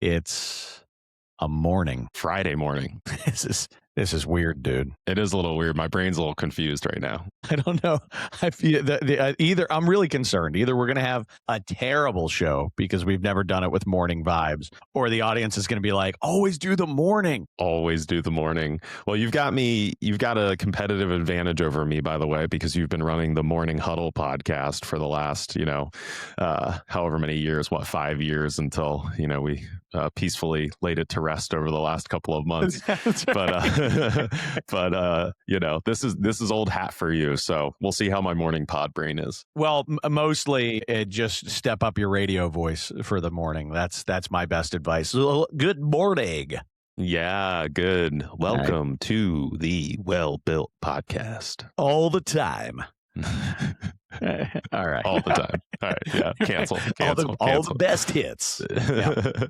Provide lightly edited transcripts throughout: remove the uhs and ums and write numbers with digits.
It's a morning. Friday morning. This is weird, dude. It is a little weird. My brain's a little confused right now. I don't know. I feel either I'm really concerned. Either we're going to have a terrible show because we've never done it with morning vibes, or the audience is going to be like, always do the morning. Always do the morning. Well, you've got a competitive advantage over me, by the way, because you've been running the Morning Huddle podcast for the last, however many years, 5 years until, we peacefully laid it to rest over the last couple of months. But this is old hat for you. So we'll see how my morning pod brain is. Well, mostly just step up your radio voice for the morning. That's my best advice. Good morning. Yeah, good. Welcome to the Well Built Podcast. All the time. All right. All the time. All right. Yeah. Cancel. All the best hits. Yeah.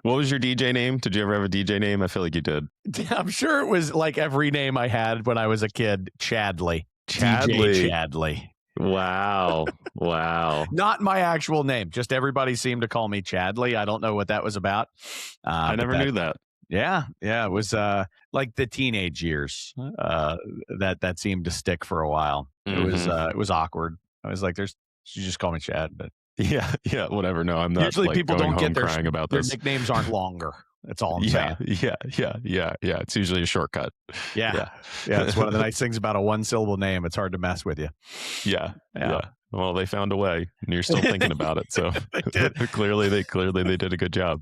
What was your DJ name? Did you ever have a DJ name? I feel like you did. I'm sure it was like every name I had when I was a kid. Chadley. Chadley. DJ Chadley. Wow. Wow. Not my actual name. Just everybody seemed to call me Chadley. I don't know what that was about. I never knew that. Yeah. It was like the teenage years that seemed to stick for a while. It was awkward. I was like, you just call me Chad, but yeah, whatever. No, I'm not. Usually people don't get crying about their this. nicknames aren't longer. That's all I'm saying. Yeah. It's usually a shortcut. Yeah. It's one of the nice things about a one-syllable name. It's hard to mess with you. Yeah. Well, they found a way, and you're still thinking about it. So clearly they did a good job.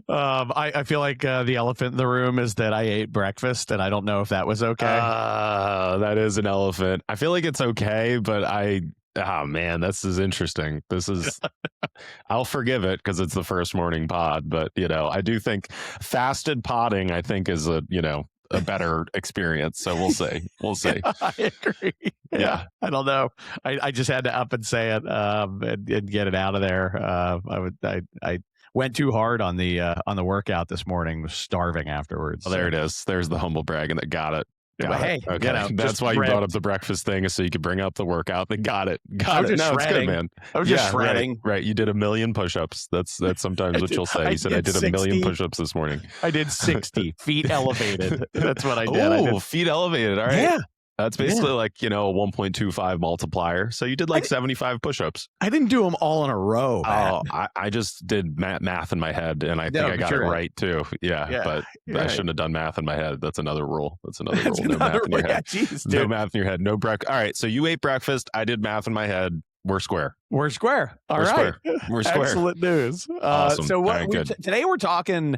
I feel like the elephant in the room is that I ate breakfast, and I don't know if that was okay. That is an elephant. I feel like it's okay, but oh man, this is interesting. I'll forgive it because it's the first morning pod, but I do think fasted podding, I think, is a better experience. So we'll see. I agree. Yeah. I don't know. I just had to up and say it and get it out of there. I went too hard on the workout this morning. Was starving afterwards. Well, there it is. There's the humble bragging that got it. Hey, okay. That's why you brought up the breakfast thing, is so you could bring up the workout. They got it. No, it's good, man. I was just shredding. Right. You did 1 million push-ups. That's sometimes what you'll say. You said I did 1 million push-ups this morning. I did 60 feet elevated. That's what I did. Oh, feet elevated. All right. Yeah. That's basically like, a 1.25 multiplier. So you did 75 push-ups. I didn't do them all in a row. Oh, I just did math in my head, and I think I got it right too. Yeah, but I shouldn't have done math in my head. That's another rule. No math in your head. Jeez, no math in your head. No breakfast. All right, so you ate breakfast. I did math in my head. We're square. All right. We're square. Excellent news. Awesome. So right, today we're talking,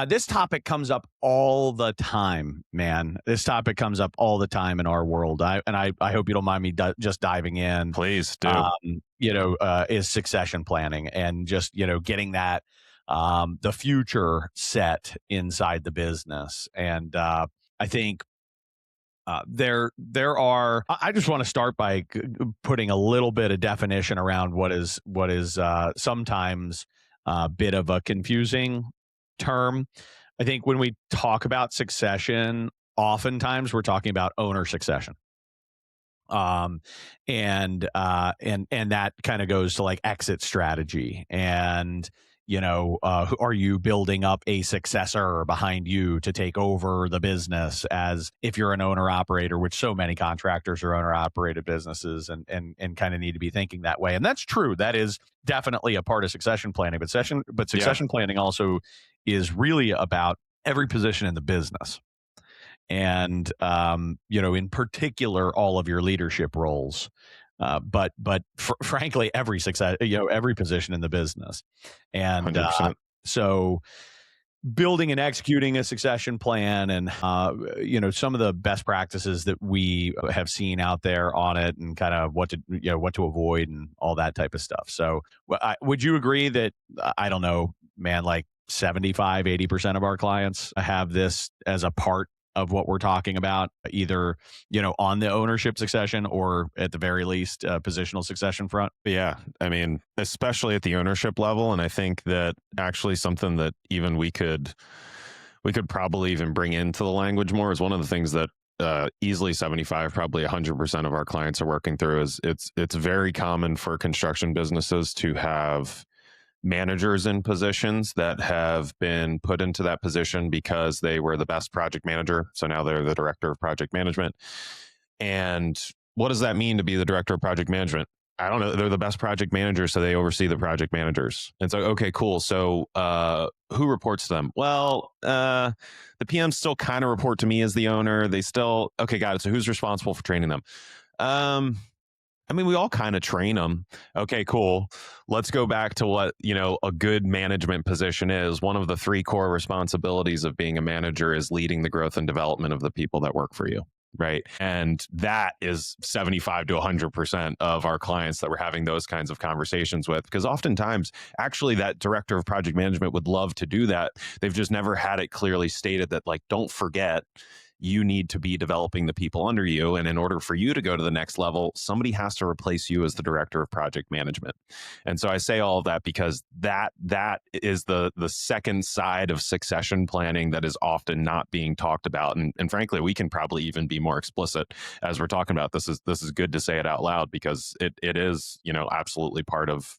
this topic comes up all the time, man. This topic comes up all the time in our world. I hope you don't mind me just diving in. Please do. Is succession planning, and just, getting that, the future set inside the business. And I think, there are. I just want to start by putting a little bit of definition around what is sometimes a bit of a confusing term. I think when we talk about succession, oftentimes we're talking about owner succession. And that kind of goes to like exit strategy, and are you building up a successor behind you to take over the business, as if you're an owner operator, which so many contractors are owner operated businesses, and kind of need to be thinking that way. And that's true. That is definitely a part of succession planning, but succession planning also is really about every position in the business. And, in particular, all of your leadership roles. But frankly, every position in the business. And so building and executing a succession plan, and some of the best practices that we have seen out there on it, and kind of what to avoid and all that type of stuff. So would you agree that, I don't know, man, like 75-80% of our clients have this as a part of what we're talking about, either, on the ownership succession, or at the very least, positional succession front? Yeah. I mean, especially at the ownership level. And I think that actually something that even we could probably even bring into the language more is one of the things that easily 75, probably 100% of our clients are working through is it's very common for construction businesses to have managers in positions that have been put into that position because they were the best project manager. So now they're the director of project management. And what does that mean to be the director of project management? I don't know. They're the best project managers, so they oversee the project managers. And so, okay, cool. So who reports to them? Well, the PMs still kind of report to me as the owner. They still, okay, got it. So who's responsible for training them? I mean, we all kind of train them. Okay, cool. Let's go back to what, a good management position is. One of the 3 core responsibilities of being a manager is leading the growth and development of the people that work for you. Right. And that is 75 to 100% of our clients that we're having those kinds of conversations with, because oftentimes actually that director of project management would love to do that. They've just never had it clearly stated that, like, don't forget, you need to be developing the people under you. And in order for you to go to the next level, somebody has to replace you as the director of project management. And so I say all of that because that is the second side of succession planning that is often not being talked about. And frankly, we can probably even be more explicit as we're talking about this. Is good to say it out loud because it is, absolutely part of,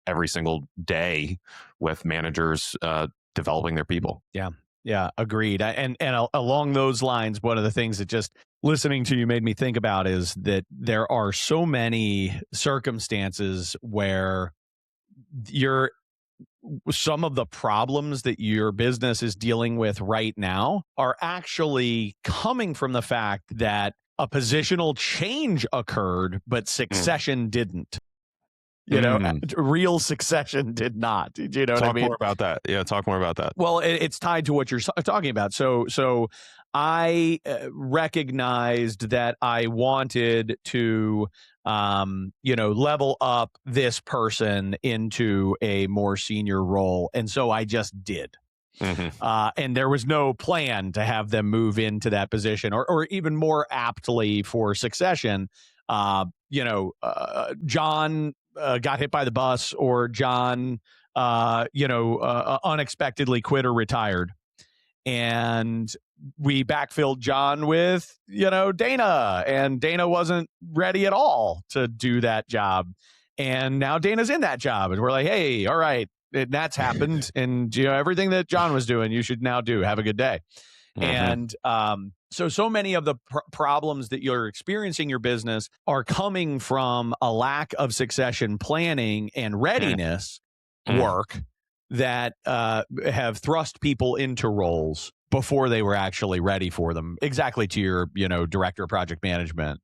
every single day with managers developing their people. Yeah. Yeah, agreed. And along those lines, one of the things that just listening to you made me think about is that there are so many circumstances where some of the problems that your business is dealing with right now are actually coming from the fact that a positional change occurred, but succession didn't. Real succession did not. Do you know what I mean? Talk more about that. Yeah, talk more about that. Well, it's tied to what you're talking about. So I recognized that I wanted to, level up this person into a more senior role, and so I just did. Mm-hmm. And there was no plan to have them move into that position, or even more aptly for succession. John got hit by the bus, or John, unexpectedly quit or retired. And we backfilled John with, Dana, and Dana wasn't ready at all to do that job. And now Dana's in that job, and we're like, hey, all right, that's happened. And, everything that John was doing, you should now do. Have a good day. Mm-hmm. And so many of the problems that you're experiencing in your business are coming from a lack of succession planning and readiness work that have thrust people into roles before they were actually ready for them. Exactly to your, director of project management,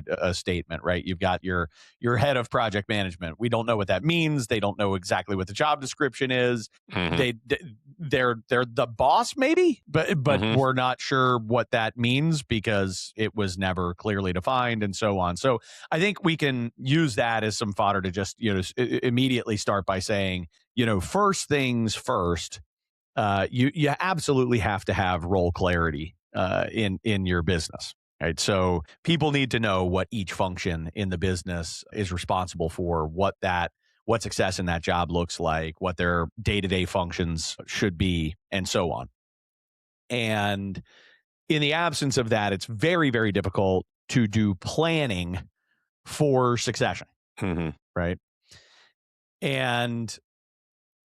a statement, right? You've got your head of project management. We don't know what that means. They don't know exactly what the job description is. Mm-hmm. They're the boss maybe, but mm-hmm. we're not sure what that means because it was never clearly defined and so on. So I think we can use that as some fodder to just, immediately start by saying, first things first. You absolutely have to have role clarity in your business, right? So people need to know what each function in the business is responsible for, what success in that job looks like, what their day-to-day functions should be, and so on. And in the absence of that, it's very, very difficult to do planning for succession, mm-hmm. right? And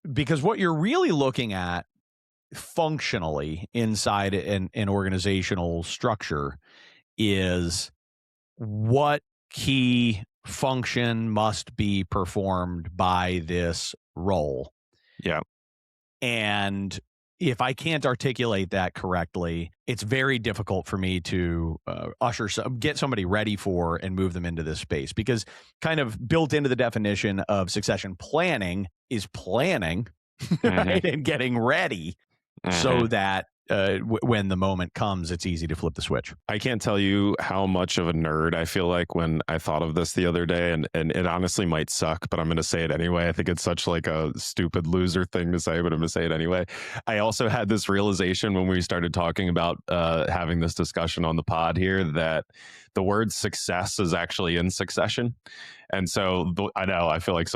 because what you're really looking at functionally inside an organizational structure is what key function must be performed by this role. Yeah. And if I can't articulate that correctly, it's very difficult for me to get somebody ready for and move them into this space, because kind of built into the definition of succession planning is planning, mm-hmm. right? And getting ready. Mm-hmm. So that when the moment comes, it's easy to flip the switch. I can't tell you how much of a nerd I feel like when I thought of this the other day, and it honestly might suck, but I'm going to say it anyway. I think it's such like a stupid loser thing to say, but I'm going to say it anyway. I also had this realization when we started talking about having this discussion on the pod here that the word success is actually in succession. And so I know I feel like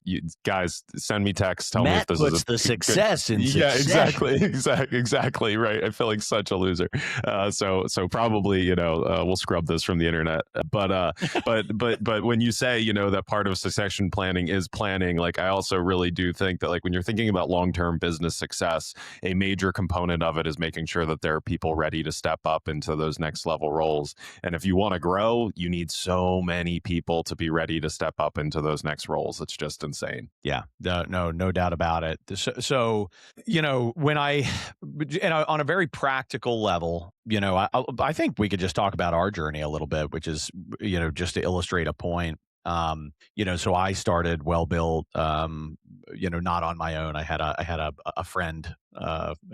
you guys send me texts. Tell Matt me if this puts is the success in success. Yeah, exactly. exactly right. I feel like such a loser. So probably we'll scrub this from the internet. But when you say that part of succession planning is planning, like I also really do think that like when you're thinking about long term business success, a major component of it is making sure that there are people ready to step up into those next level roles. And if you want to grow, you need so many people to be ready to step up into those next roles. It's just insane. Yeah, no doubt about it. So when on a very practical level, I think we could just talk about our journey a little bit, which is, just to illustrate a point. So I started Well Built, not on my own. I had a friend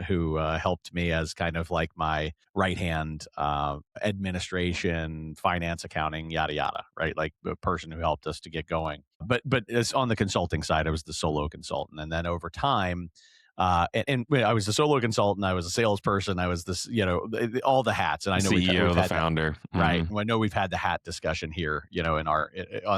who helped me as kind of like my right hand, administration, finance, accounting, yada yada, right? Like the person who helped us to get going. But it's on the consulting side, I was the solo consultant, and then over time. And when I was a solo consultant, I was a salesperson, I was this, all the hats. And I know CEO, we've the had founder, right. I know we've had the hat discussion here, in our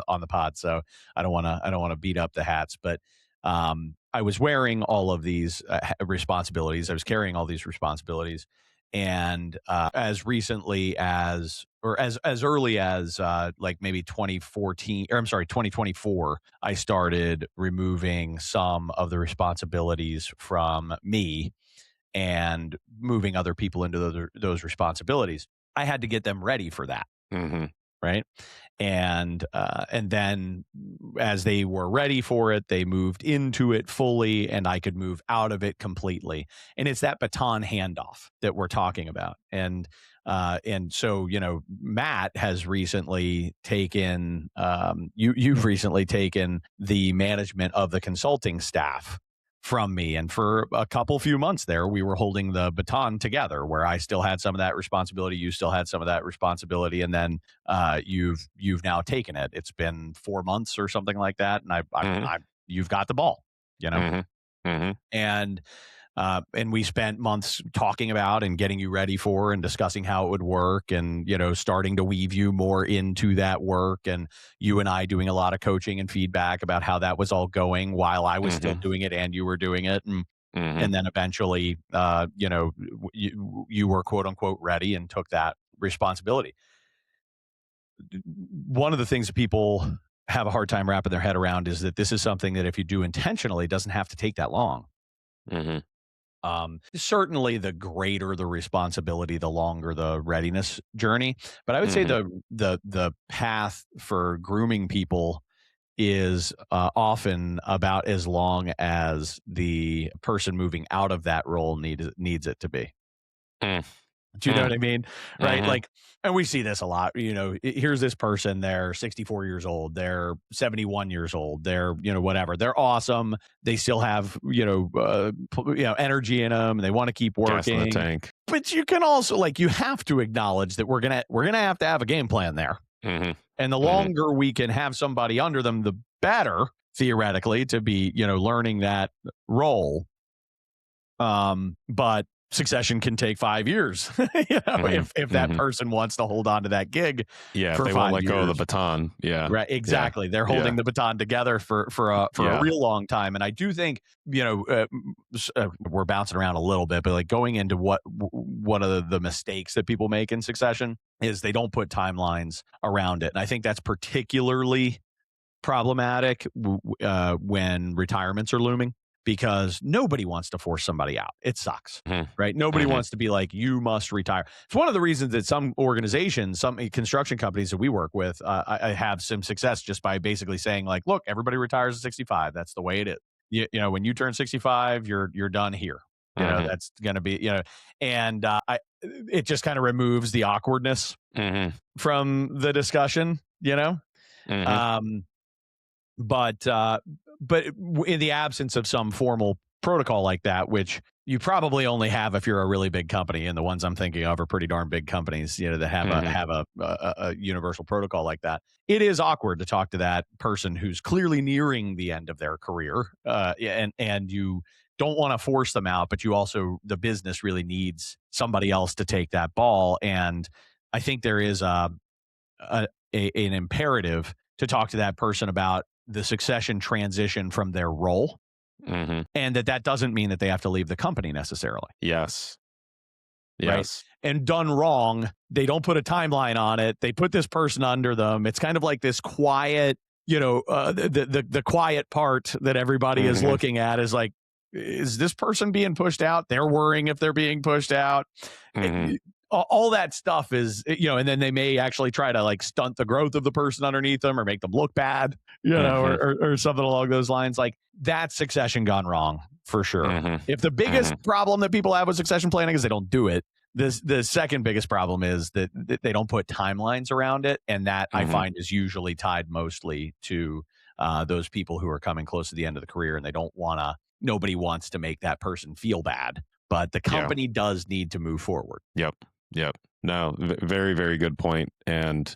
on the pod. So I don't want to beat up the hats, but I was wearing all of these responsibilities. I was carrying all these responsibilities, and as recently as or as early as like maybe 2014, or I'm sorry, 2024, I started removing some of the responsibilities from me and moving other people into those responsibilities. I had to get them ready for that, hmm right? And then as they were ready for it, they moved into it fully, and I could move out of it completely. And it's that baton handoff that we're talking about. And so Matt has recently taken you've recently taken the management of the consulting staff from me. And for a few months there, we were holding the baton together, where I still had some of that responsibility, you still had some of that responsibility, and then you've now taken it. It's been 4 months or something like that, and hmm you've got the ball, you know. hmm hmm And we spent months talking about and getting you ready for and discussing how it would work, and starting to weave you more into that work, and you and I doing a lot of coaching and feedback about how that was all going while I was still hmm doing it and you were doing it. hmm And then eventually you were quote unquote ready and took that responsibility. One of the things that people have a hard time wrapping their head around is that this is something that if you do intentionally, doesn't have to take that long. hmm Certainly the greater the responsibility, the longer the readiness journey. But I would say hmm the path for grooming people is often about as long as the person moving out of that role needs it to be. mm Do you know mm what I mean? Right? hmm Like, and we see this a lot. Here's this person, they're 64 years old, they're 71 years old, they're, whatever. They're awesome. They still have, energy in them. They want to keep Gas in the working. tank. But you can also, like, you have to acknowledge that we're gonna have to have a game plan there. hmm And the hmm longer we can have somebody under them, the better, theoretically, to be, learning that role. But succession can take 5 years, hmm if that hmm person wants to hold on to that gig Yeah, if for they won't five let go of the years. baton. Yeah, Right, yeah, exactly. They're yeah, holding the baton together for a yeah. real long time. And I do think, we're bouncing around a little bit, but like going into one of the mistakes that people make in succession is they don't put timelines around it. And I think that's particularly problematic when retirements are looming, because nobody wants to force somebody out. It sucks, hmm right? Nobody hmm wants to be like, you must retire. It's one of the reasons that some organizations, some construction companies that we work with, I have some success just by basically saying like, look, everybody retires at 65. That's the way it is. When you turn 65, you're done here. hmm That's going to be, and it just kind of removes the awkwardness hmm from the discussion, hmm um, but in the absence of some formal protocol like that, which you probably only have if you're a really big company, and the ones I'm thinking of are pretty darn big companies, that have hmm a universal protocol like that. It is awkward to talk to that person who's clearly nearing the end of their career, and you don't want to force them out, but the business really needs somebody else to take that ball. And I think there is an imperative to talk to that person about the succession transition from their role, Hmm. and that doesn't mean that they have to leave the company necessarily, Yes. right? Yes. And done wrong, they don't put a timeline on it. They put this person under them. It's kind of like this quiet, the quiet part that everybody is Hmm. looking at is like, is this person being pushed out? They're worrying if they're being pushed out. Hmm. All that stuff is, and then they may actually try to like stunt the growth of the person underneath them or make them look bad, Hmm. or something along those lines. Like that's succession gone wrong for sure. Hmm. If the biggest Hmm. problem that people have with succession planning is they don't do it, the second biggest problem is that they don't put timelines around it, and that I Hmm. find is usually tied mostly to those people who are coming close to the end of the career, and they don't want to. Nobody wants to make that person feel bad, but the Yeah. company does need to move forward. Yep. Yep. No, very, very good point. And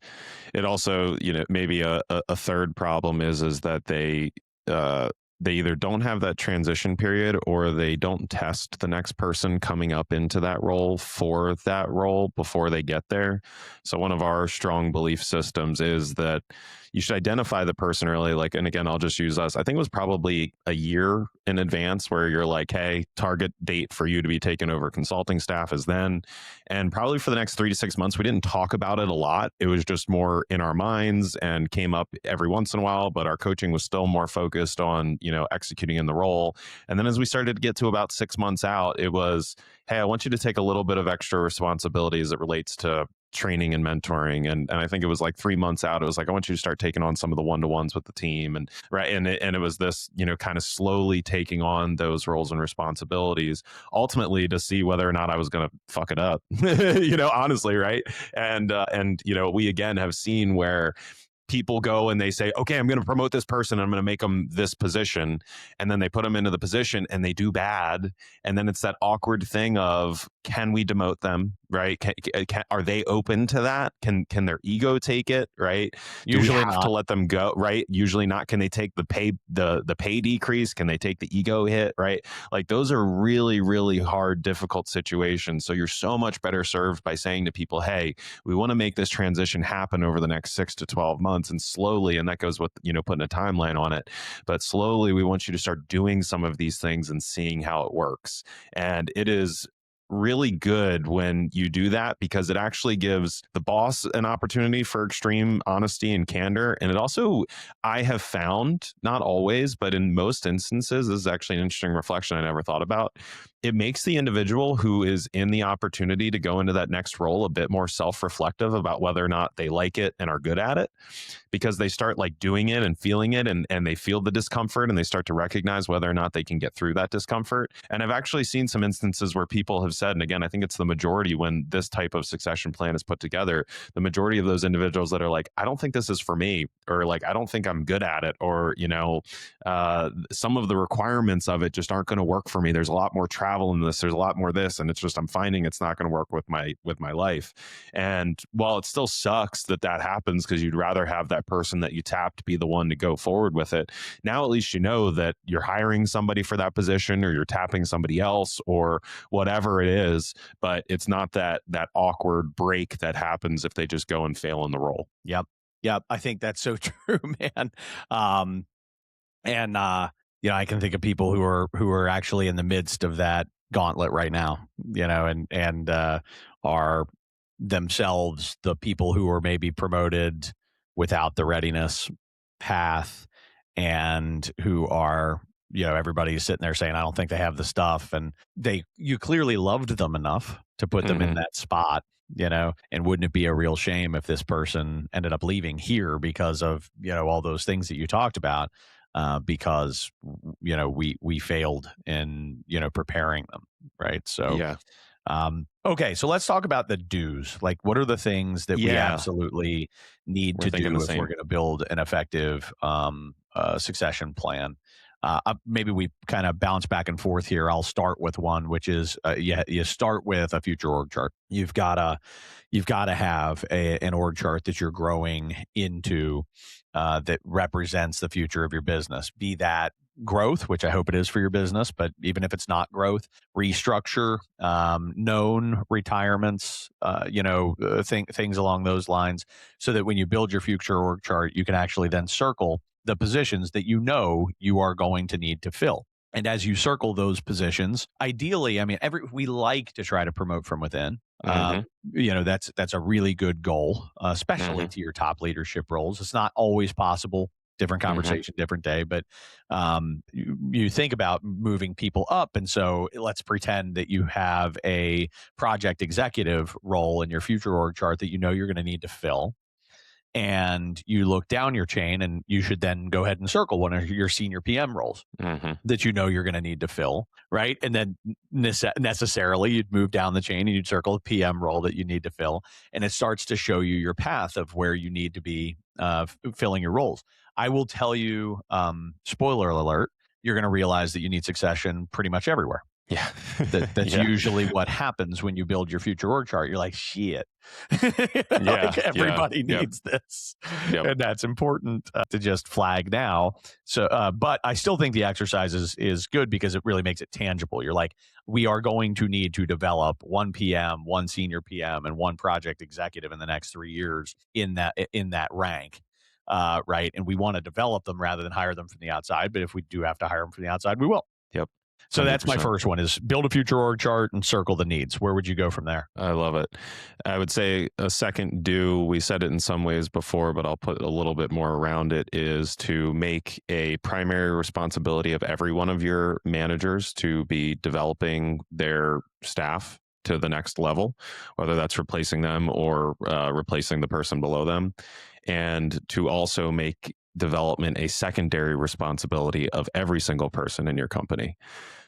it also, maybe a third problem is that they either don't have that transition period or they don't test the next person coming up into that role for that role before they get there. So one of our strong belief systems is that you should identify the person early. Like, and again, I'll just use us. I think it was probably a year in advance where you're like, hey, target date for you to be taking over consulting staff is then. And probably for the next 3 to 6 months, we didn't talk about it a lot. It was just more in our minds and came up every once in a while, but our coaching was still more focused on, executing in the role. And then as we started to get to about 6 months out, it was, hey, I want you to take a little bit of extra responsibility as it relates to training and mentoring. And I think it was like 3 months out, it was like, I want you to start taking on some of the one-to-ones with the team. And right. And it was this, kind of slowly taking on those roles and responsibilities, ultimately to see whether or not I was going to fuck it up, honestly. Right. And we again have seen where people go and they say, okay, I'm going to promote this person. I'm going to make them this position. And then they put them into the position and they do bad. And then it's that awkward thing of, can we demote them? Right. Are they open to that? Can their ego take it? Right. Do we Usually have to not. let them go? Right. Usually not. Can they take the pay decrease? Can they take the ego hit? Right. Like those are really, really hard, difficult situations. So you're so much better served by saying to people, hey, we want to make this transition happen over the next 6 to 12 months, and slowly, and that goes with putting a timeline on it, but slowly we want you to start doing some of these things and seeing how it works. And it is really good when you do that because it actually gives the boss an opportunity for extreme honesty and candor. And it also, I have found, not always, but in most instances, this is actually an interesting reflection I never thought about. It makes the individual who is in the opportunity to go into that next role a bit more self-reflective about whether or not they like it and are good at it, because they start like doing it and feeling it, and they feel the discomfort and they start to recognize whether or not they can get through that discomfort. And I've actually seen some instances where people have said, and again, I think it's the majority when this type of succession plan is put together, the majority of those individuals that are like, I don't think this is for me, or like, I don't think I'm good at it, or, some of the requirements of it just aren't going to work for me. There's a lot more travel in this. There's a lot more this. And it's just, I'm finding it's not going to work with my life. And while it still sucks that happens, because you'd rather have that person that you tap to be the one to go forward with it, now at least you know that you're hiring somebody for that position, or you're tapping somebody else, or whatever it is. But it's not that awkward break that happens if they just go and fail in the role. Yep. Yep. I think that's so true, man. Um, and I can think of people who are actually in the midst of that gauntlet right now, and are themselves the people who are maybe promoted without the readiness path, and who are, everybody's sitting there saying, I don't think they have the stuff. And you clearly loved them enough to put them in Mm-hmm. that spot, and wouldn't it be a real shame if this person ended up leaving here because of, all those things that you talked about, because, we failed in, preparing them. Right. So, Yeah. okay, so let's talk about the do's. Like, what are the things that we Yeah. absolutely need We're to thinking the do if we're same. going to build an effective succession plan? Maybe we kind of bounce back and forth here. I'll start with one, which is you start with a future org chart. You've got to have an org chart that you're growing into, that represents the future of your business. Be that growth, which I hope it is for your business, but even if it's not growth, restructure, known retirements, things along those lines, so that when you build your future org chart, you can actually then circle the positions that you are going to need to fill. And as you circle those positions, ideally, I mean, we like to try to promote from within. Mm-hmm. That's a really good goal, especially Mm-hmm. to your top leadership roles. It's not always possible. Different Mm-hmm. conversation, different day. But you think about moving people up, and so let's pretend that you have a project executive role in your future org chart that you know you're going to need to fill, and you look down your chain, and you should then go ahead and circle one of your senior PM roles Mm-hmm. that you know you're going to need to fill, right? And then necessarily you'd move down the chain and you'd circle a PM role that you need to fill, and it starts to show you your path of where you need to be filling your roles. I will tell you, spoiler alert, you're going to realize that you need succession pretty much everywhere. Yeah. That's Yeah. usually what happens when you build your future org chart. You're like, shit, like Yeah. Yeah. everybody Yep. needs this, Yep. and that's important to just flag now. So, but I still think the exercise is good because it really makes it tangible. You're like, we are going to need to develop one PM, one senior PM, and one project executive in the next 3 years in that rank. Right. And we want to develop them rather than hire them from the outside. But if we do have to hire them from the outside, we will. Yep. So that's my 100%. first one: is build a future org chart and circle the needs. Where would you go from there? I love it. I would say a second we said it in some ways before, but I'll put a little bit more around it, is to make a primary responsibility of every one of your managers to be developing their staff to the next level, whether that's replacing them or replacing the person below them, and to also make development a secondary responsibility of every single person in your company.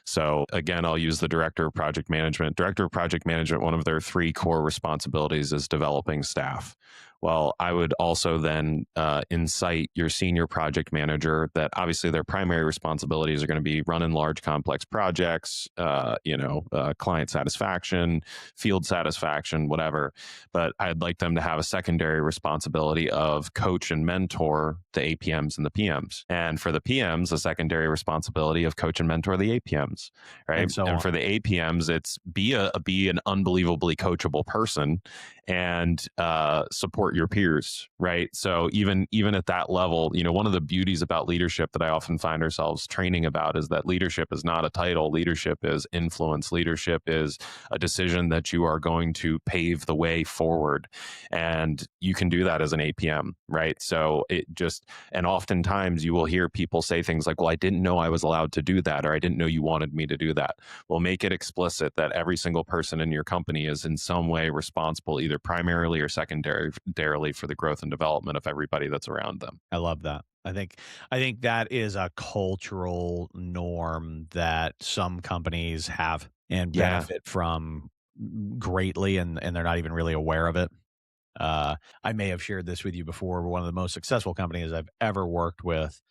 So again, I'll use the director of project management. Director of project management, one of their 3 core responsibilities is developing staff. Well, I would also then incite your senior project manager that obviously their primary responsibilities are going to be running large complex projects, client satisfaction, field satisfaction, whatever. But I'd like them to have a secondary responsibility of coach and mentor the APMs and the PMs. And for the PMs, a secondary responsibility of coach and mentor the APMs, right? And so And on. for the APMs, it's be an unbelievably coachable person and support your peers, right? So even at that level, one of the beauties about leadership that I often find ourselves training about is that leadership is not a title. Leadership is influence. Leadership is a decision that you are going to pave the way forward, and you can do that as an APM, right? So and oftentimes you will hear people say things like, well, I didn't know I was allowed to do that, or I didn't know you wanted me to do that. Well, make it explicit that every single person in your company is in some way responsible, either primarily or secondarily, for the growth and development of everybody that's around them. I love that. I think that is a cultural norm that some companies have and Yeah. benefit from greatly, and they're not even really aware of it. I may have shared this with you before, but one of the most successful companies I've ever worked with,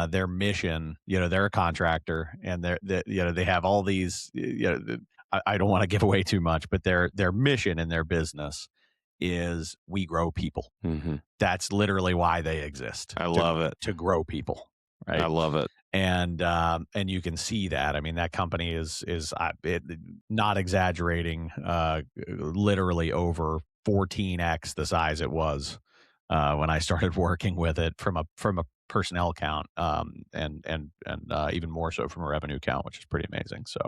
their mission, they're a contractor, and they have all these, I don't want to give away too much, but their mission in their business is we grow people. Mm-hmm. That's literally why they exist. I love it. To grow people, I right? love it. And you can see that. I mean, that company is not exaggerating, literally over 14x the size it was when I started working with it from a personnel count, and even more so from a revenue count, which is pretty amazing. So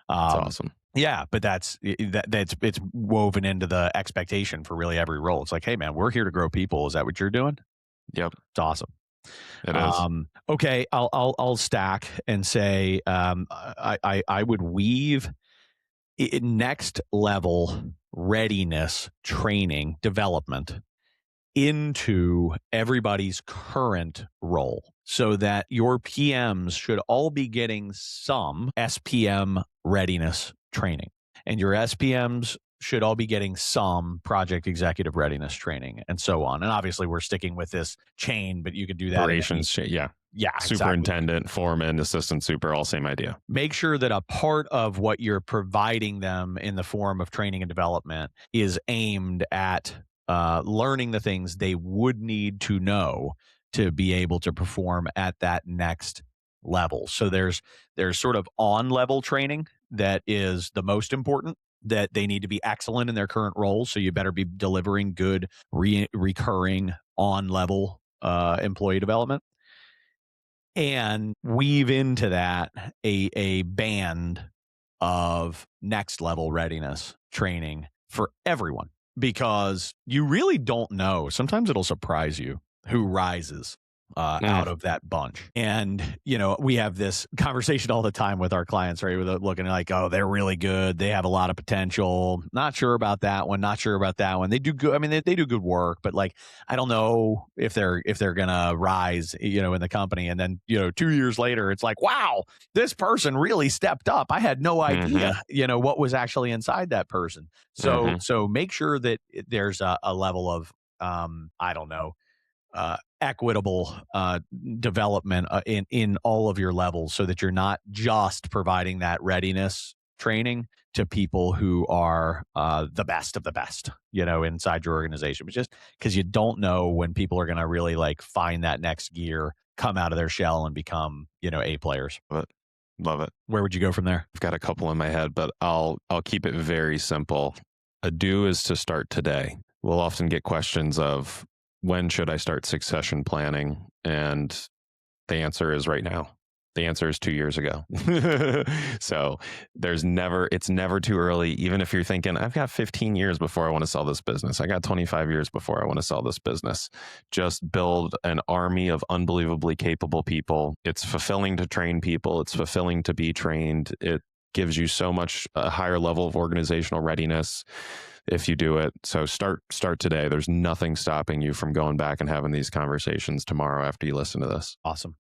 That's awesome. yeah, but it's woven into the expectation for really every role. It's like, hey man, we're here to grow people. Is that what you're doing? Yep, It's awesome. it is. Okay, I'll stack and say, I would weave next level readiness training development into everybody's current role, so that your PMs should all be getting some SPM readiness training, and your SPMs should all be getting some project executive readiness training, and so on. And obviously we're sticking with this chain, but you could do that Operations, yeah. Exactly. Superintendent, foreman, assistant super, all same idea. Make sure that a part of what you're providing them in the form of training and development is aimed at learning the things they would need to know to be able to perform at that next level. So there's sort of on level training that is the most important, that they need to be excellent in their current roles. So you better be delivering good recurring on level employee development. and weave into that a band of next level readiness training for everyone, because you really don't know. Sometimes it'll surprise you who rises Mm, out of that bunch. And, we have this conversation all the time with our clients, right? With looking like, oh, they're really good. They have a lot of potential. Not sure about that one. Not sure about that one. They do good. I mean, they do good work, but like, I don't know if they're going to rise, in the company. And then, 2 years later, it's like, wow, this person really stepped up. I had no mm-hmm, idea, what was actually inside that person. So, mm-hmm. so make sure that there's a level of, I don't know, equitable development in all of your levels, so that you're not just providing that readiness training to people who are the best of the best, inside your organization. But just because you don't know when people are going to really like find that next gear, come out of their shell and become, A players. Love it. Love it. Where would you go from there? I've got a couple in my head, but I'll keep it very simple. A do is to start today. We'll often get questions of, when should I start succession planning? And the answer is right now. The answer is 2 years ago. So it's never too early. Even if you're thinking, I've got 15 years before I want to sell this business. I got 25 years before I want to sell this business. Just build an army of unbelievably capable people. It's fulfilling to train people. It's fulfilling to be trained. It gives you so much a higher level of organizational readiness if you do it. So start today. There's nothing stopping you from going back and having these conversations tomorrow after you listen to this. Awesome.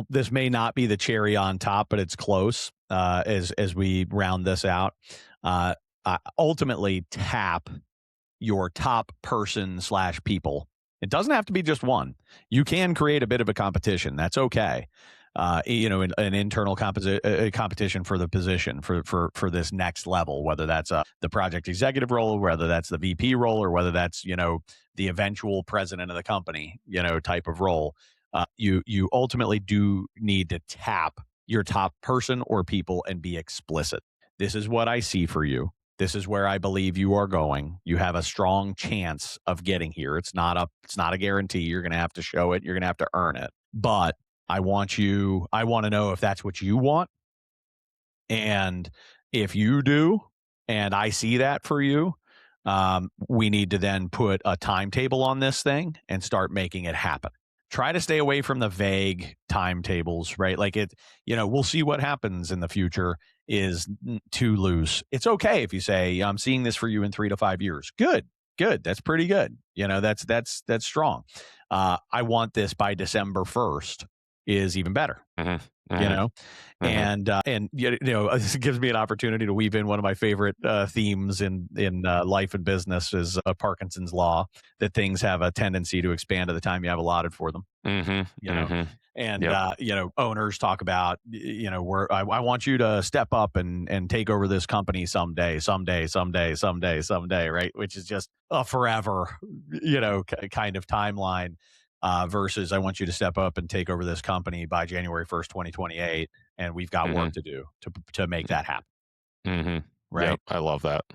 This may not be the cherry on top, but it's close. As we round this out, ultimately tap your top person / people. It doesn't have to be just one. You can create a bit of a competition. That's okay. An internal competition for the position for this next level, whether that's the project executive role, whether that's the VP role, or whether that's, the eventual president of the company, type of role. You ultimately do need to tap your top person or people and be explicit. This is what I see for you. This is where I believe you are going. You have a strong chance of getting here. It's not a guarantee. You're going to have to show it. You're going to have to earn it. But I want to know if that's what you want. And if you do, and I see that for you, we need to then put a timetable on this thing and start making it happen. Try to stay away from the vague timetables, right? Like we'll see what happens in the future is too loose. It's okay if you say, I'm seeing this for you in 3 to 5 years. Good. That's pretty good. That's strong. I want this by December 1st is even better. Mm-hmm. Mm-hmm. And this gives me an opportunity to weave in one of my favorite themes in life and business is Parkinson's law, that things have a tendency to expand to the time you have allotted for them. Mm-hmm. And Yep. Owners talk about, I want you to step up and take over this company someday, right? Which is just a forever, kind of timeline. Versus I want you to step up and take over this company by January 1st, 2028. And we've got work to do to make that happen. Mm-hmm. Right. Yep. I love that.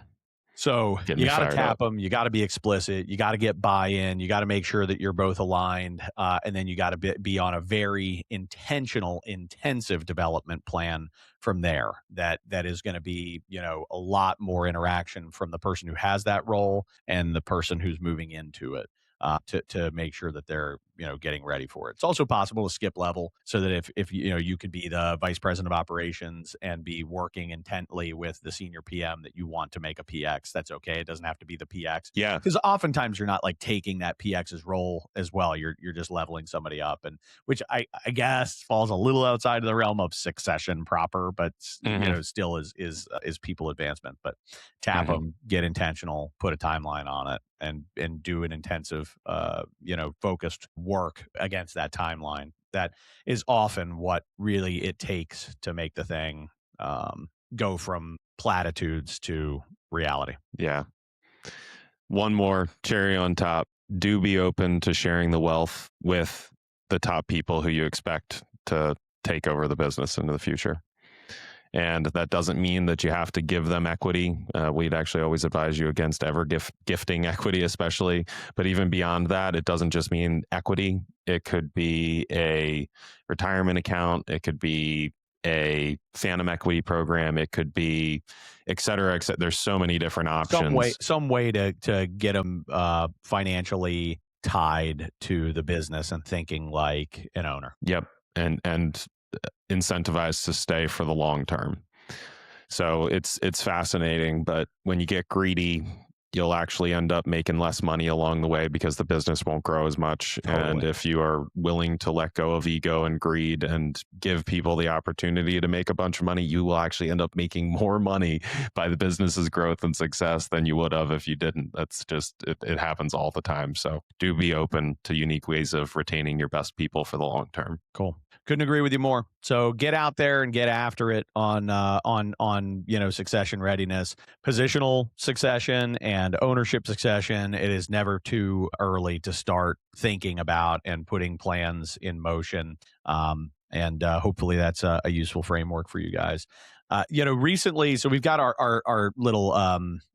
So Get you me got to fired tap up. them. You got to be explicit. You got to get buy-in. You got to make sure that you're both aligned. And then you got to be on a very intensive development plan from there. That is going to be, a lot more interaction from the person who has that role and the person who's moving into it. To make sure that they're getting ready for it. It's also possible to skip level so that if you could be the vice president of operations and be working intently with the senior PM that you want to make a PX. That's okay. It doesn't have to be the PX. Yeah. Because oftentimes you're not like taking that PX's role as well. You're just leveling somebody up, and which I guess falls a little outside of the realm of succession proper, but still is people advancement. But tap them, get intentional, put a timeline on it, and do an intensive, focused work against that timeline. That is often what really it takes to make the thing go from platitudes to reality. Yeah. One more cherry on top. Do be open to sharing the wealth with the top people who you expect to take over the business into the future. And that doesn't mean that you have to give them equity. We'd actually always advise you against ever gifting equity, especially. But even beyond that, it doesn't just mean equity. It could be a retirement account. It could be a phantom equity program. It could be et cetera, et cetera. There's so many different options. Some way to get them financially tied to the business and thinking like an owner. Yep. And incentivized to stay for the long term. So it's fascinating, but when you get greedy, you'll actually end up making less money along the way because the business won't grow as much. Totally. And if you are willing to let go of ego and greed and give people the opportunity to make a bunch of money, you will actually end up making more money by the business's growth and success than you would have if you didn't. That's just, it happens all the time. So do be open to unique ways of retaining your best people for the long term. Cool. Couldn't agree with you more. So get out there and get after it on succession readiness, positional succession, and ownership succession. It is never too early to start thinking about and putting plans in motion. And hopefully that's a useful framework for you guys. Recently, so we've got our little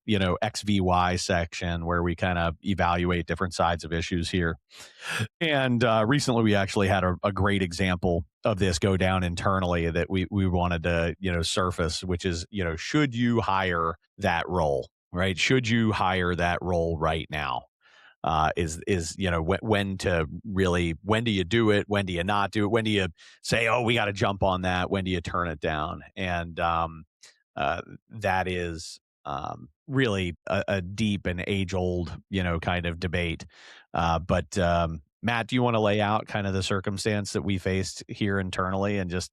XVY section where we kind of evaluate different sides of issues here. And recently we actually had a great example of this go down internally that we wanted to, surface, which is, should you hire that role, right? Should you hire that role right now? When do you do it? When do you not do it? When do you say, oh, we got to jump on that? When do you turn it down? And that is really a deep and age old, kind of debate. But Matt, do you want to lay out kind of the circumstance that we faced here internally and just,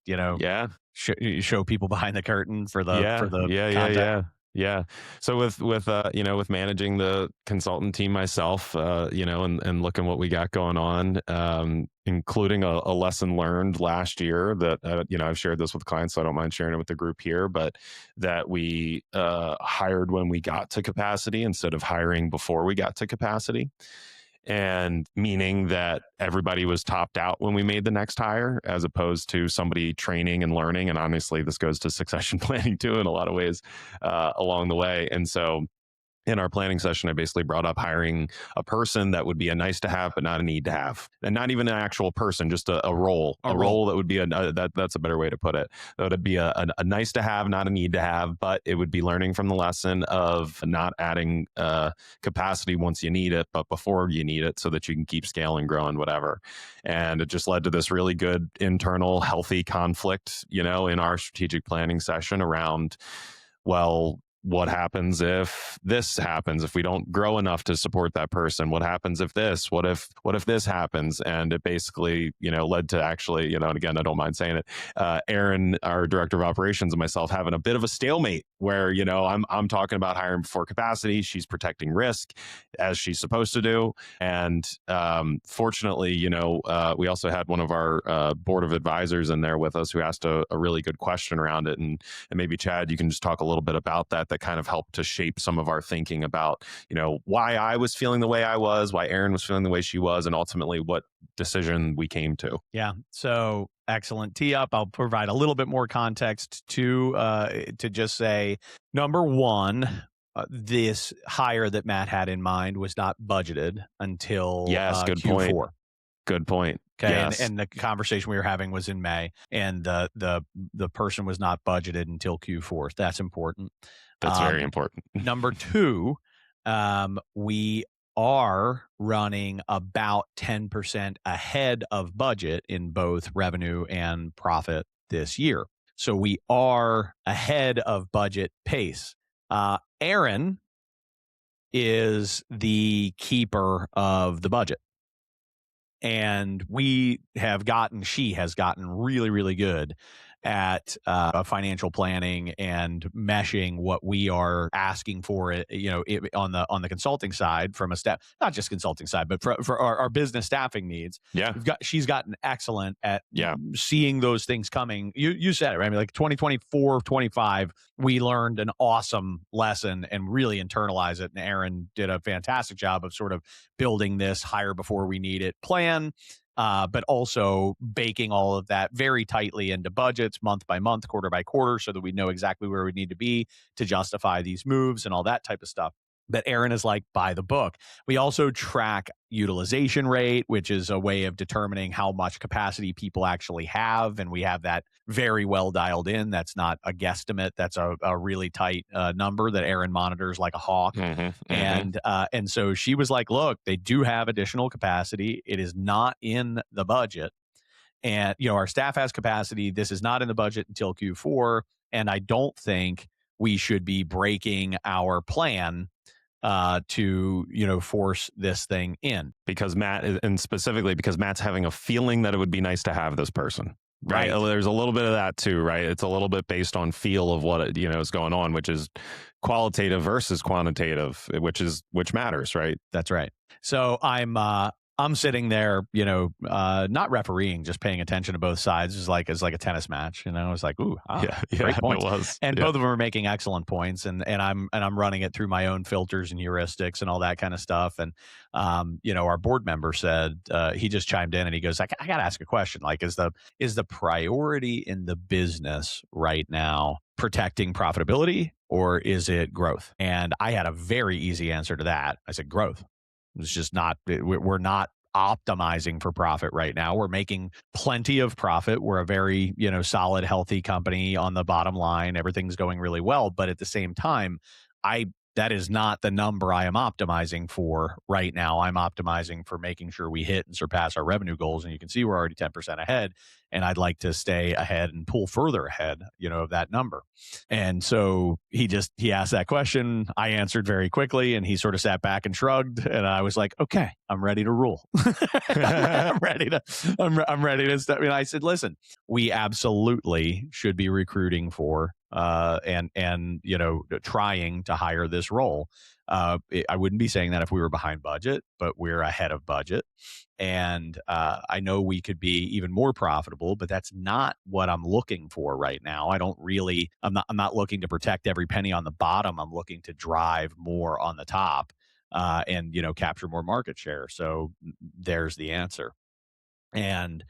show people behind the curtain for the context? Yeah. So with managing the consultant team myself, and looking what we got going on, including a lesson learned last year that, I've shared this with clients, so I don't mind sharing it with the group here, but that we hired when we got to capacity instead of hiring before we got to capacity. And meaning that everybody was topped out when we made the next hire, as opposed to somebody training and learning. And honestly, this goes to succession planning too, in a lot of ways along the way. And so in our planning session, I basically brought up hiring a person that would be a nice to have, but not a need to have, and not even an actual person, just a role, a role that would be that's a better way to put it. That would be a nice to have, not a need to have, but it would be learning from the lesson of not adding capacity once you need it, but before you need it, so that you can keep scaling, growing, whatever. And it just led to this really good internal healthy conflict, in our strategic planning session around, well, what happens if this happens, if we don't grow enough to support that person? What happens if this? What if this happens? And it basically, led to actually, and again, I don't mind saying it, Aaron, our director of operations, and myself having a bit of a stalemate where, I'm talking about hiring before capacity. She's protecting risk as she's supposed to do. And fortunately, we also had one of our board of advisors in there with us who asked a really good question around it. And maybe Chad, you can just talk a little bit about that kind of helped to shape some of our thinking about, why I was feeling the way I was, why Erin was feeling the way she was, and ultimately what decision we came to. Yeah. So excellent tee up. I'll provide a little bit more context to just say, number one, this hire that Matt had in mind was not budgeted until good Q4. Point. Good point. Okay, yes. and the conversation we were having was in May, and the person was not budgeted until Q4. That's important. That's very important. Number two, we are running about 10% ahead of budget in both revenue and profit this year. So we are ahead of budget pace. Aaron is the keeper of the budget. And she has gotten really, really good at financial planning and meshing what we are asking for it, on the consulting side from a staff, not just consulting side, but for our business staffing needs. Yeah. She's gotten excellent at seeing those things coming. You said it, right? I mean, like 2024, 25, we learned an awesome lesson and really internalize it. And Aaron did a fantastic job of sort of building this hire before we need it plan. but also baking all of that very tightly into budgets month by month, quarter by quarter, so that we know exactly where we need to be to justify these moves and all that type of stuff. But Aaron is like, by the book. We also track utilization rate, which is a way of determining how much capacity people actually have. And we have that very well dialed in. That's not a guesstimate. That's a really tight number that Aaron monitors like a hawk. And so she was like, look, they do have additional capacity. It is not in the budget. And, our staff has capacity. This is not in the budget until Q4. And I don't think we should be breaking our plan to force this thing in. Because and specifically because Matt's having a feeling that it would be nice to have this person. Right. There's a little bit of that too, right? It's a little bit based on feel of what is going on, which is qualitative versus quantitative, which matters, right? That's right. So I'm sitting there, not refereeing, just paying attention to both sides. It's like a tennis match, It's like, ooh, great points. It was. And both of them are making excellent points, and I'm running it through my own filters and heuristics and all that kind of stuff. And our board member said he just chimed in and he goes, I got to ask a question. Like, is the priority in the business right now protecting profitability, or is it growth? And I had a very easy answer to that. I said growth. It's just not, we're not optimizing for profit right now. We're making plenty of profit. We're a very, solid, healthy company on the bottom line. Everything's going really well. But at the same time, that is not the number I am optimizing for right now. I'm optimizing for making sure we hit and surpass our revenue goals. And you can see we're already 10% ahead. And I'd like to stay ahead and pull further ahead, of that number. And so he asked that question. I answered very quickly, and he sort of sat back and shrugged. And I was like, okay, I'm ready to rule. I'm ready to step. I said, listen, we absolutely should be recruiting for and trying to hire this role. I wouldn't be saying that if we were behind budget, but we're ahead of budget. And I know we could be even more profitable, but that's not what I'm looking for right now. I'm not looking to protect every penny on the bottom. I'm looking to drive more on the top and capture more market share. So there's the answer. And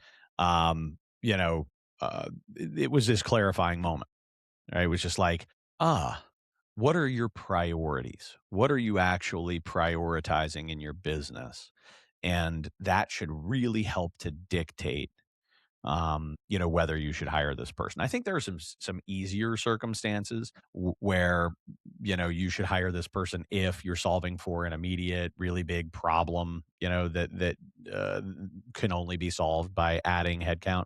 it was this clarifying moment. Right? It was just like, what are your priorities? What are you actually prioritizing in your business? And that should really help to dictate, whether you should hire this person. I think there are some easier circumstances where, you should hire this person if you're solving for an immediate, really big problem, that can only be solved by adding headcount.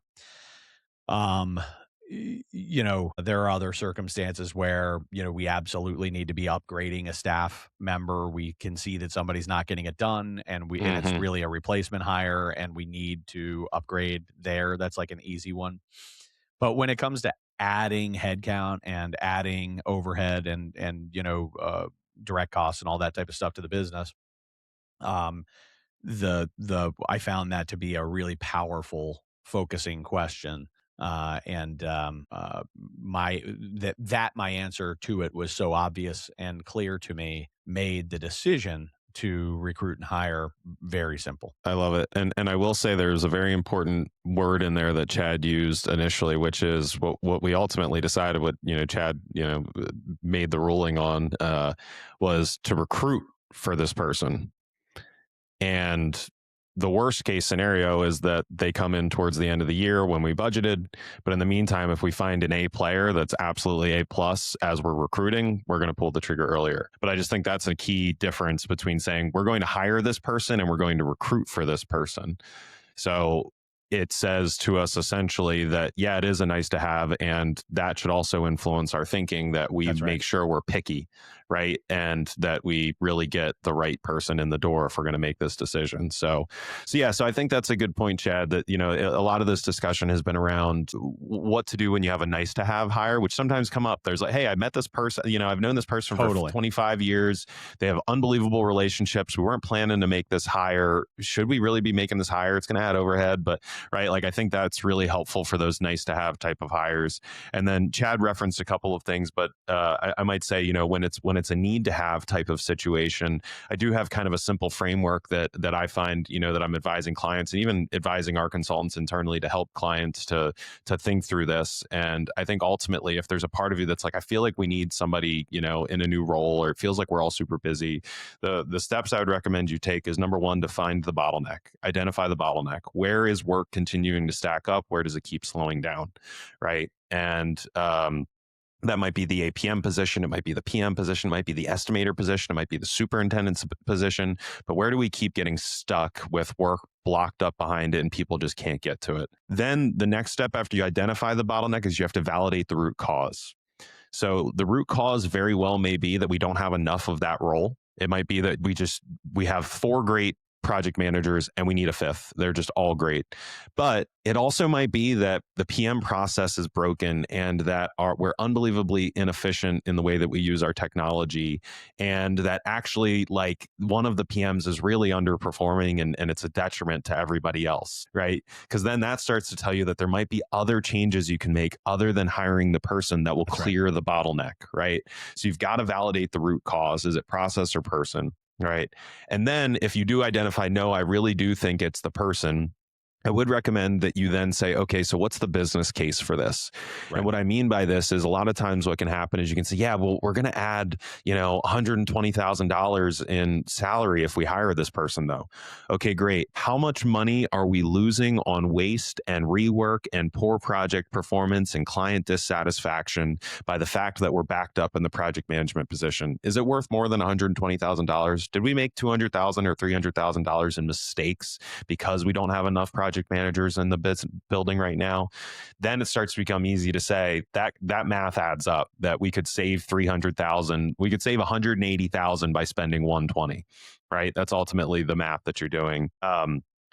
There are other circumstances where, we absolutely need to be upgrading a staff member. We can see that somebody's not getting it done and it's really a replacement hire and we need to upgrade there. That's like an easy one. But when it comes to adding headcount and adding overhead and direct costs and all that type of stuff to the business, I found that to be a really powerful focusing question. My answer to it was so obvious and clear to me, made the decision to recruit and hire very simple. I love it. And I will say there's a very important word in there that Chad used initially, which is what we ultimately decided, what, Chad, made the ruling on, was to recruit for this person. And the worst case scenario is that they come in towards the end of the year when we budgeted. But in the meantime, if we find an A player that's absolutely A plus as we're recruiting, we're going to pull the trigger earlier. But I just think that's a key difference between saying we're going to hire this person and we're going to recruit for this person. So it says to us essentially that, yeah, it is a nice to have. And that should also influence our thinking that we make sure we're picky, right? And that we really get the right person in the door if we're going to make this decision. So I think that's a good point, Chad, that, a lot of this discussion has been around what to do when you have a nice to have hire, which sometimes come up. There's like, hey, I met this person, I've known this person for 25 years. They have unbelievable relationships. We weren't planning to make this hire. Should we really be making this hire? It's going to add overhead, but right. Like, I think that's really helpful for those nice to have type of hires. And then Chad referenced a couple of things, but I might say, when when it's a need to have type of situation, I do have kind of a simple framework that I find, that I'm advising clients and even advising our consultants internally to help clients to think through this. And I think ultimately, if there's a part of you that's like, I feel like we need somebody, in a new role, or it feels like we're all super busy, the steps I would recommend you take is, number one, to find the bottleneck, identify the bottleneck. Where is work continuing to stack up? Where does it keep slowing down? Right. And that might be the APM position. It might be the PM position. It might be the estimator position. It might be the superintendent's position. But where do we keep getting stuck with work blocked up behind it and people just can't get to it? Then the next step after you identify the bottleneck is you have to validate the root cause. So the root cause very well may be that we don't have enough of that role. It might be that we have 4 great project managers and we need a 5th. They're just all great. But it also might be that the PM process is broken and that we're unbelievably inefficient in the way that we use our technology, and that actually like one of the PMs is really underperforming and it's a detriment to everybody else, right? Because then that starts to tell you that there might be other changes you can make other than hiring the person that will clear the bottleneck, right? So you've got to validate the root cause. Is it process or person? Right. And then if you do identify, no, I really do think it's the person, I would recommend that you then say, okay, so what's the business case for this? Right. And what I mean by this is a lot of times what can happen is you can say, yeah, well, we're going to add, $120,000 in salary if we hire this person though. Okay, great. How much money are we losing on waste and rework and poor project performance and client dissatisfaction by the fact that we're backed up in the project management position? Is it worth more than $120,000? Did we make $200,000 or $300,000 in mistakes because we don't have enough project managers in the building right now? Then it starts to become easy to say that math adds up, that we could save 300,000, we could save 180,000 by spending 120, right? That's ultimately the math that you're doing.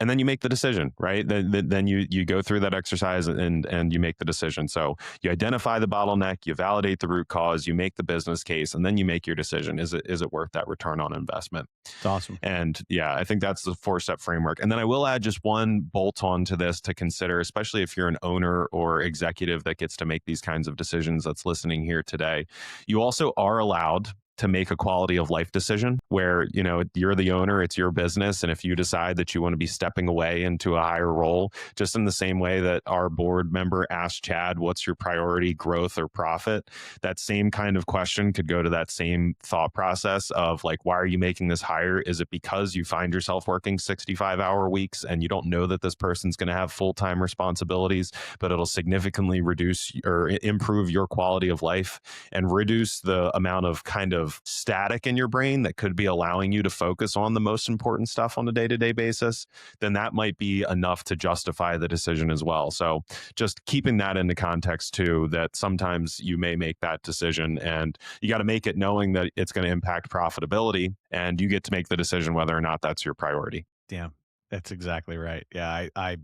And then you make the decision, right? Then you go through that exercise and you make the decision. So you identify the bottleneck, you validate the root cause, you make the business case, and then you make your decision. Is it worth that return on investment? It's awesome. And yeah, I think that's the 4-step framework. And then I will add just one bolt on to this to consider, especially if you're an owner or executive that gets to make these kinds of decisions that's listening here today. You also are allowed to make a quality of life decision where, you're the owner, it's your business. And if you decide that you want to be stepping away into a higher role, just in the same way that our board member asked Chad, what's your priority, growth or profit? That same kind of question could go to that same thought process of like, why are you making this hire? Is it because you find yourself working 65-hour weeks and you don't know that this person's going to have full-time responsibilities, but it'll significantly reduce or improve your quality of life and reduce the amount of kind of static in your brain that could be allowing you to focus on the most important stuff on a day-to-day basis? Then that might be enough to justify the decision as well. So just keeping that into context too, that sometimes you may make that decision and you got to make it knowing that it's going to impact profitability, and you get to make the decision whether or not that's your priority. Yeah, that's exactly right. Yeah. How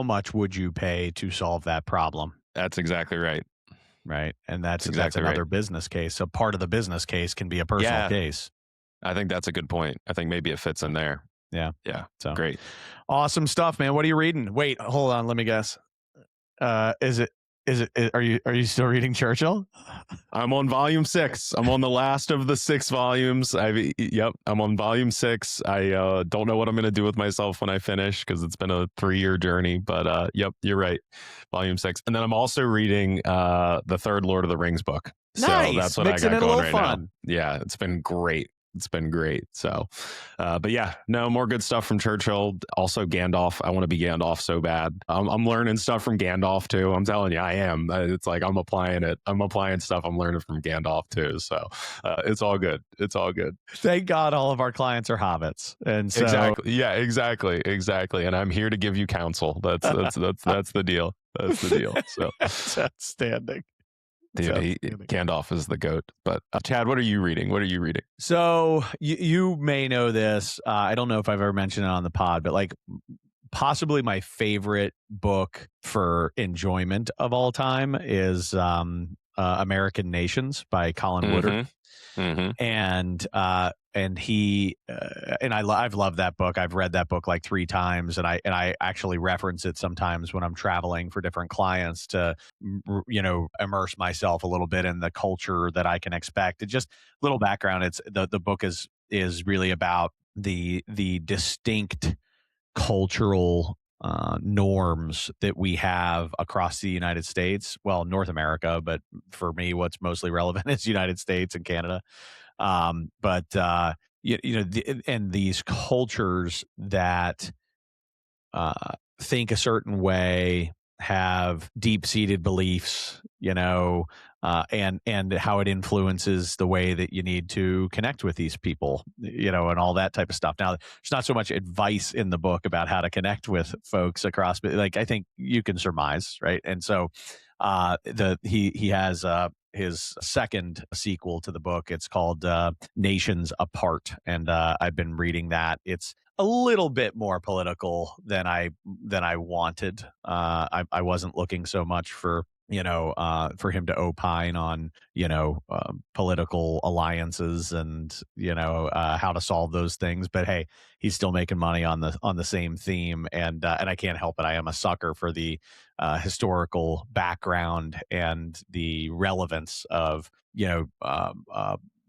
much would you pay to solve that problem? That's exactly right. Right. And that's another business case. So part of the business case can be a personal case. I think that's a good point. I think maybe it fits in there. Yeah. Yeah. So great. Awesome stuff, man. What are you reading? Wait, hold on. Let me guess. Are you still reading Churchill? I'm on volume 6. I'm on the last of the 6 volumes. I'm on volume 6. I don't know what I'm going to do with myself when I finish because it's been a 3-year journey, but you're right. Volume 6. And then I'm also reading the third Lord of the Rings book. Nice. So that's what Mixing I got going right fun. now. Yeah, it's been great. It's been great. So, but yeah, no more good stuff from Churchill. Also Gandalf. I want to be Gandalf so bad. I'm learning stuff from Gandalf too. I'm telling you, I am. It's like I'm applying it. I'm applying stuff I'm learning from Gandalf too. So it's all good. It's all good. Thank God all of our clients are hobbits. And so exactly. Yeah, exactly. And I'm here to give you counsel. That's the deal. That's the deal. So that's outstanding. Dude, Gandalf is the GOAT. But Chad, what are you reading? So you may know this. I don't know if I've ever mentioned it on the pod, but like possibly my favorite book for enjoyment of all time is American Nations by Colin Woodard. Mm-hmm. Mm-hmm. And he and I've loved that book. I've read that book like 3 times, and I actually reference it sometimes when I'm traveling for different clients to immerse myself a little bit in the culture that I can expect. And just little background, it's the book is really about the distinct cultural norms that we have across the United States, well, North America, but for me, what's mostly relevant is United States and Canada. But and these cultures that think a certain way, have deep-seated beliefs, and how it influences the way that you need to connect with these people, and all that type of stuff. Now, there's not so much advice in the book about how to connect with folks across, but like I think you can surmise, right? And so, he has his second sequel to the book. It's called Nations Apart, and I've been reading that. It's a little bit more political than I wanted. I wasn't looking so much for for him to opine on political alliances and how to solve those things. But hey, he's still making money on the same theme, and I can't help it. I am a sucker for the historical background and the relevance of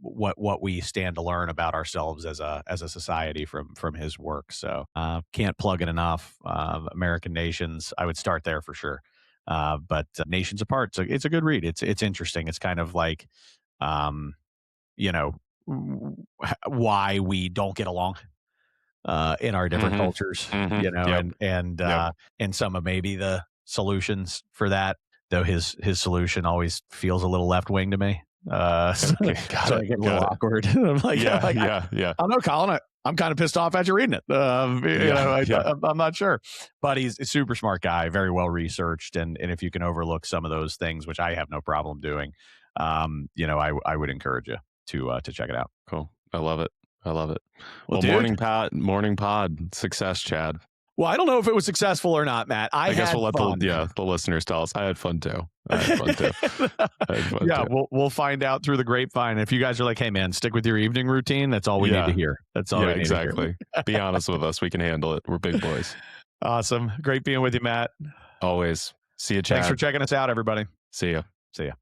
what we stand to learn about ourselves as a society from his work. So can't plug it enough. American Nations, I would start there for sure. But Nations Apart, so it's a good read. It's interesting. It's kind of like you know why we don't get along in our different cultures, Mm-hmm. Yep. and some of maybe the solutions for that, though his solution always feels a little left wing to me. So, Okay, so I get a little awkward. I'm like, yeah, I don't know, Colin. I'm kind of pissed off as you're reading it. I'm not sure, but he's a super smart guy, very well researched, and if you can overlook some of those things, which I have no problem doing, I would encourage you to check it out. Cool. I love it. Well, dude, morning pod success, Chad. Well, I don't know if it was successful or not, Matt. I guess we'll let fun. the listeners tell us. I had fun too. We'll find out through the grapevine. If you guys are like, hey man, stick with your evening routine, that's all we need to hear. That's all we need exactly. to hear. Be honest with us. We can handle it. We're big boys. Awesome. Great being with you, Matt. Always. See you, Chad. Thanks for checking us out, everybody. See ya. See ya.